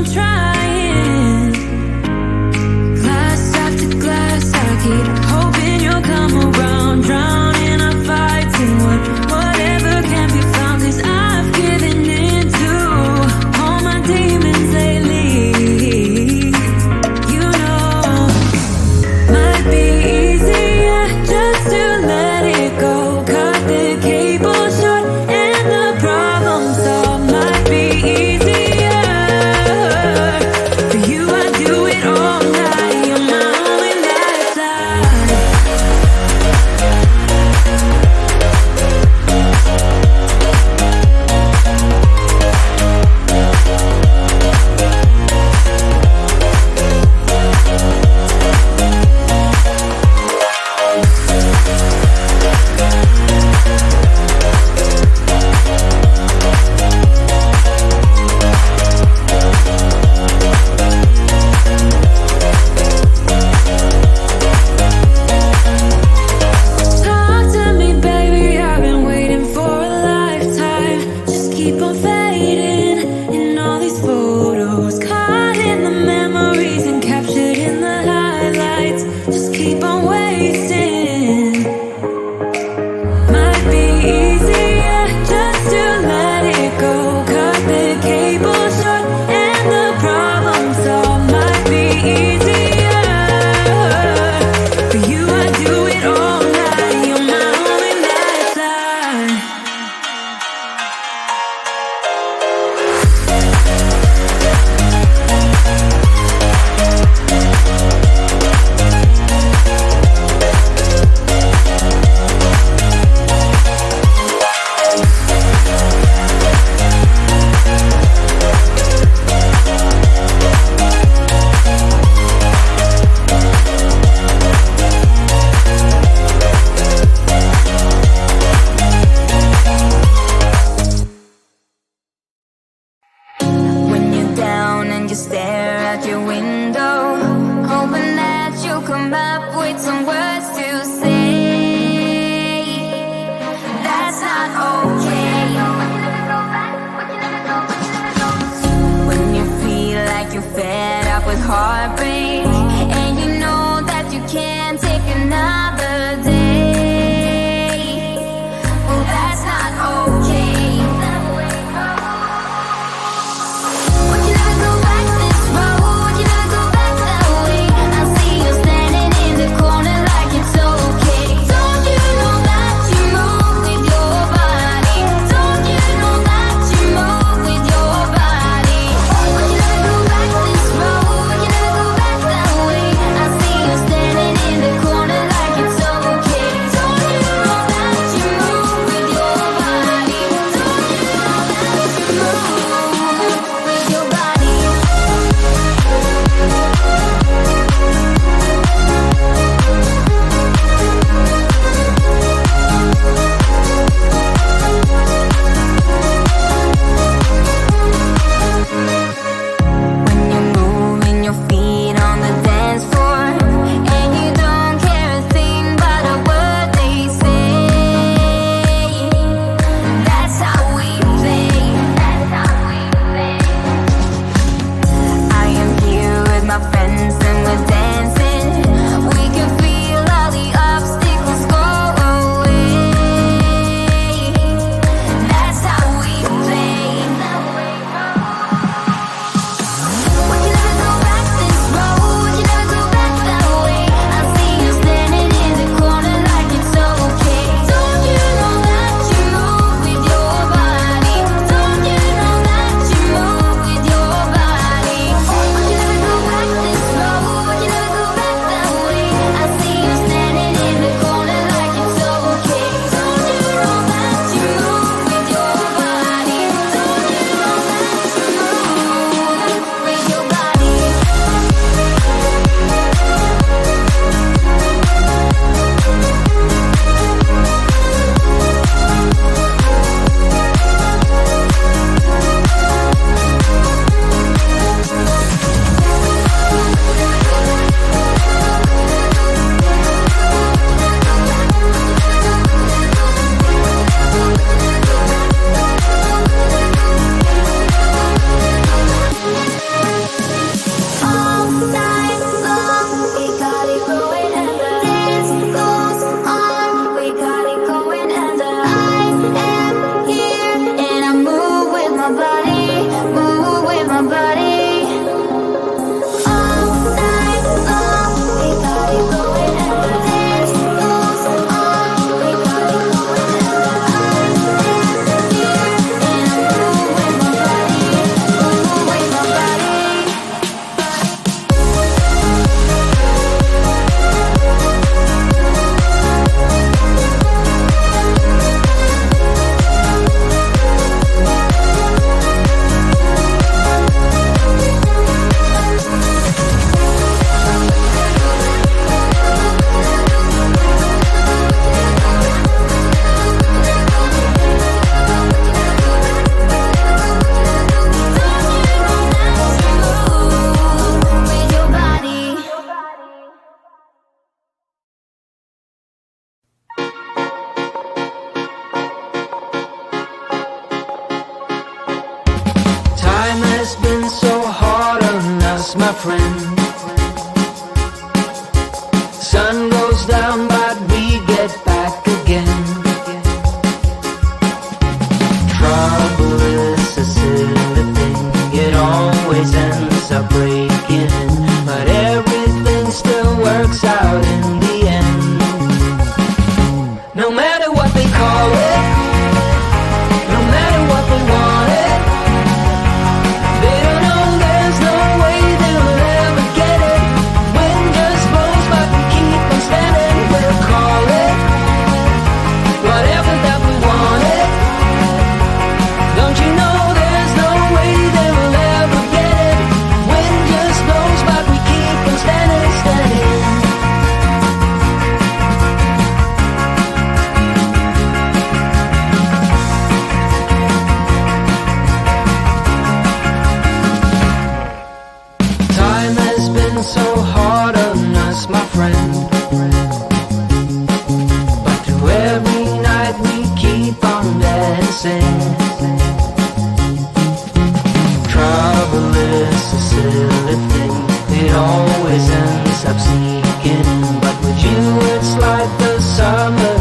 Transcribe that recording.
on trying. Glass after glass, I keep hoping you'll come around. Drowning our fights in whatever can be found. 'Cause I've given in to all my demons lately. You know, might be easier just to let it go. Cut the cable short and the problem solved. Might be easier for you. I do it all night. You're my only lifeline. Talk to me, baby. I've been waiting for a lifetime. Just keep on fading in all these photos, caught in the memories and captured in the highlights. Just keep on wasting. Might be easier just to let it go. Cut the cable short and the problem solved. Might be easier for you. I do it all night. You're my only lifeline. When you're down and you stare out your window, hoping that you'll come up with some words to say. That's not okay. When you feel like you're fed up with heartbreak, and you know that you can't take another day. Well, that's not okay. Would you never go back this road? Would you never go back that way? I see you standing in the corner like it's okay. Don't you know that you move with your body? Don't you know that you move with your body? Would you never go back this road? Would you never go always ends up breaking, but everything still works out in the end. No matter what they call it, no matter what they want it, they don't know there's no way they'll ever get it. Wind just blows but we keep on standing. We'll call it whatever that we want it. Don't you know there's no way they will ever get it. Wind just blows but we keep on standing, standing. Time has been so hard on us, my friend, but through every night we keep on dancing. Trouble is a silly thing, it always ends up sneaking in, but with you it's like the summer